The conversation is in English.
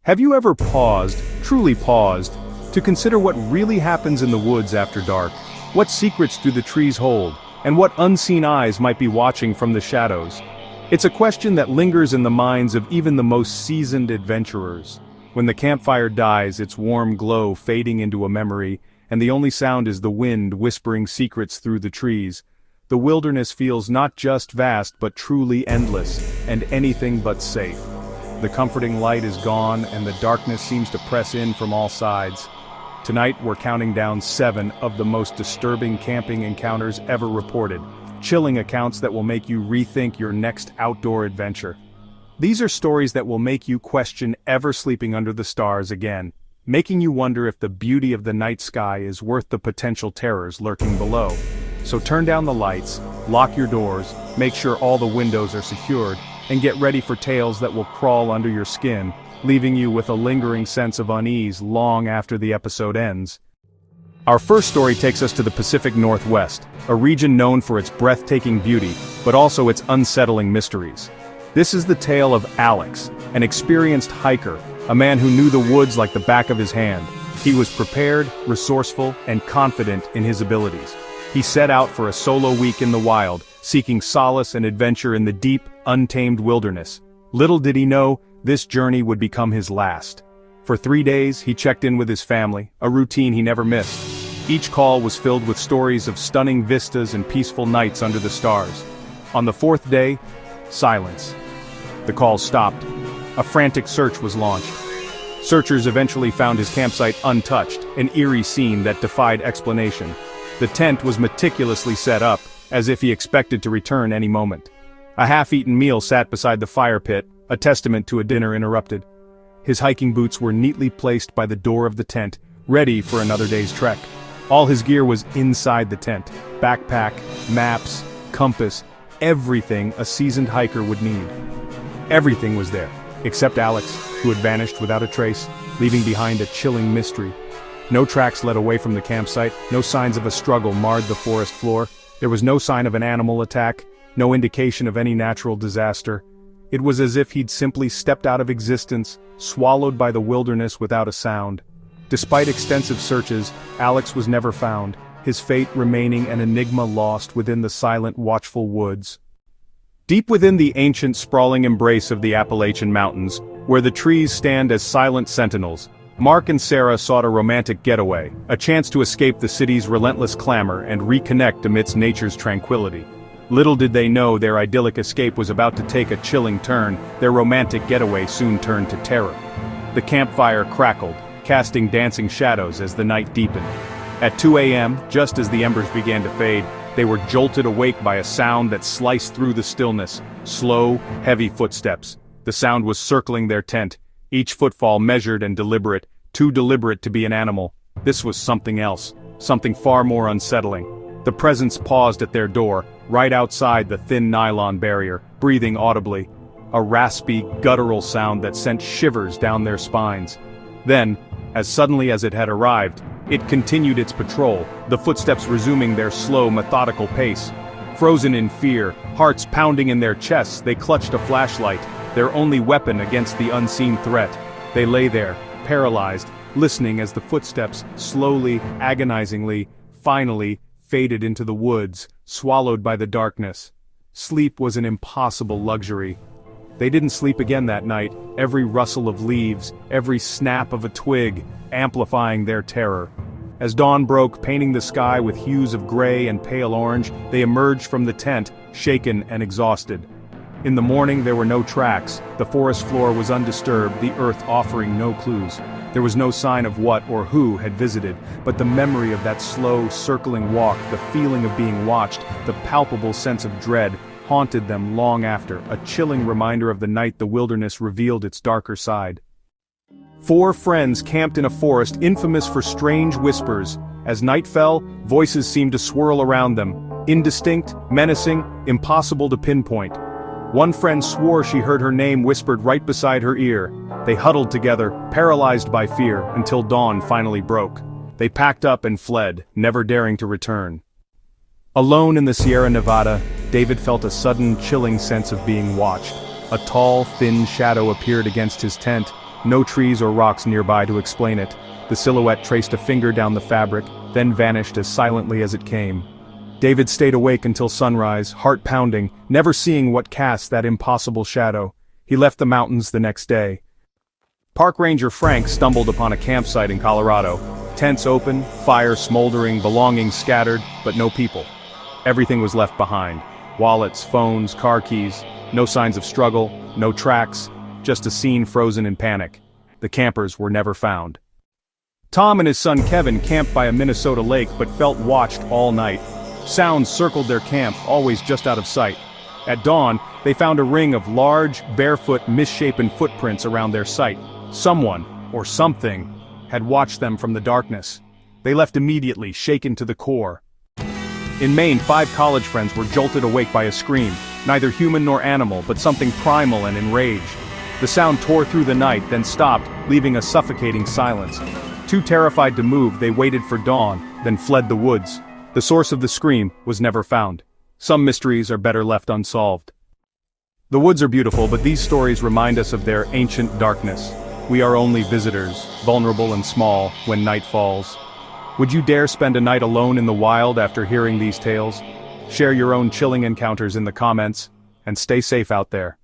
Have you ever paused, truly paused, to consider what really happens in the woods after dark? What secrets do the trees hold, and what unseen eyes might be watching from the shadows? It's a question that lingers in the minds of even the most seasoned adventurers. When the campfire dies, its warm glow fading into a memory, and the only sound is the wind whispering secrets through the trees, the wilderness feels not just vast but truly endless, and anything but safe. The comforting light is gone, and the darkness seems to press in from all sides. Tonight we're counting down 7 of the most disturbing camping encounters ever reported, chilling accounts that will make you rethink your next outdoor adventure. These are stories that will make you question ever sleeping under the stars again, making you wonder if the beauty of the night sky is worth the potential terrors lurking below. So turn down the lights, lock your doors, make sure all the windows are secured, and get ready for tales that will crawl under your skin, leaving you with a lingering sense of unease long after the episode ends. Our first story takes us to the Pacific Northwest, a region known for its breathtaking beauty, but also its unsettling mysteries. This is the tale of Alex, an experienced hiker, a man who knew the woods like the back of his hand. He was prepared, resourceful, and confident in his abilities. He set out for a solo week in the wild, seeking solace and adventure in the deep, untamed wilderness. Little did he know, this journey would become his last. For 3 days, he checked in with his family, a routine he never missed. Each call was filled with stories of stunning vistas and peaceful nights under the stars. On the 4th day, silence. The calls stopped. A frantic search was launched. Searchers eventually found his campsite untouched, an eerie scene that defied explanation. The tent was meticulously set up, as if he expected to return any moment. A half-eaten meal sat beside the fire pit, a testament to a dinner interrupted. His hiking boots were neatly placed by the door of the tent, ready for another day's trek. All his gear was inside the tent: backpack, maps, compass, everything a seasoned hiker would need. Everything was there, except Alex, who had vanished without a trace, leaving behind a chilling mystery. No tracks led away from the campsite, no signs of a struggle marred the forest floor. There was no sign of an animal attack, no indication of any natural disaster. It was as if he'd simply stepped out of existence, swallowed by the wilderness without a sound. Despite extensive searches, Alex was never found, his fate remaining an enigma lost within the silent, watchful woods. Deep within the ancient, sprawling embrace of the Appalachian Mountains, where the trees stand as silent sentinels, Mark and Sarah sought a romantic getaway, a chance to escape the city's relentless clamor and reconnect amidst nature's tranquility. Little did they know their idyllic escape was about to take a chilling turn. Their romantic getaway soon turned to terror. The campfire crackled, casting dancing shadows as the night deepened. At 2 a.m., just as the embers began to fade, they were jolted awake by a sound that sliced through the stillness: slow, heavy footsteps. The sound was circling their tent, each footfall measured and deliberate, too deliberate to be an animal. This was something else, something far more unsettling. The presence paused at their door, right outside the thin nylon barrier, breathing audibly. A raspy, guttural sound that sent shivers down their spines. Then, as suddenly as it had arrived, it continued its patrol, the footsteps resuming their slow, methodical pace. Frozen in fear, hearts pounding in their chests, they clutched a flashlight, their only weapon against the unseen threat. They lay there, paralyzed, listening as the footsteps slowly, agonizingly, finally, faded into the woods, swallowed by the darkness. Sleep was an impossible luxury. They didn't sleep again that night, every rustle of leaves, every snap of a twig, amplifying their terror. As dawn broke, painting the sky with hues of gray and pale orange, they emerged from the tent, shaken and exhausted. In the morning there were no tracks, the forest floor was undisturbed, the earth offering no clues. There was no sign of what or who had visited, but the memory of that slow, circling walk, the feeling of being watched, the palpable sense of dread, haunted them long after, a chilling reminder of the night the wilderness revealed its darker side. 4 friends camped in a forest infamous for strange whispers. As night fell, voices seemed to swirl around them, indistinct, menacing, impossible to pinpoint. One friend swore she heard her name whispered right beside her ear. They huddled together, paralyzed by fear, until dawn finally broke. They packed up and fled, never daring to return. Alone in the Sierra Nevada, David felt a sudden, chilling sense of being watched. A tall, thin shadow appeared against his tent, no trees or rocks nearby to explain it. The silhouette traced a finger down the fabric, then vanished as silently as it came. David stayed awake until sunrise, heart pounding, never seeing what cast that impossible shadow. He left the mountains the next day. Park Ranger Frank stumbled upon a campsite in Colorado. Tents open, fire smoldering, belongings scattered, but no people. Everything was left behind. Wallets, phones, car keys. No signs of struggle, no tracks, just a scene frozen in panic. The campers were never found. Tom and his son Kevin camped by a Minnesota lake but felt watched all night. Sounds circled their camp, always just out of sight. At dawn, they found a ring of large, barefoot, misshapen footprints around their site. Someone, or something, had watched them from the darkness. They left immediately, shaken to the core. In Maine, 5 college friends were jolted awake by a scream, neither human nor animal, but something primal and enraged. The sound tore through the night, then stopped, leaving a suffocating silence. Too terrified to move, they waited for dawn, then fled the woods. The source of the scream was never found. Some mysteries are better left unsolved. The woods are beautiful, but these stories remind us of their ancient darkness. We are only visitors, vulnerable and small, when night falls. Would you dare spend a night alone in the wild after hearing these tales? Share your own chilling encounters in the comments, and stay safe out there.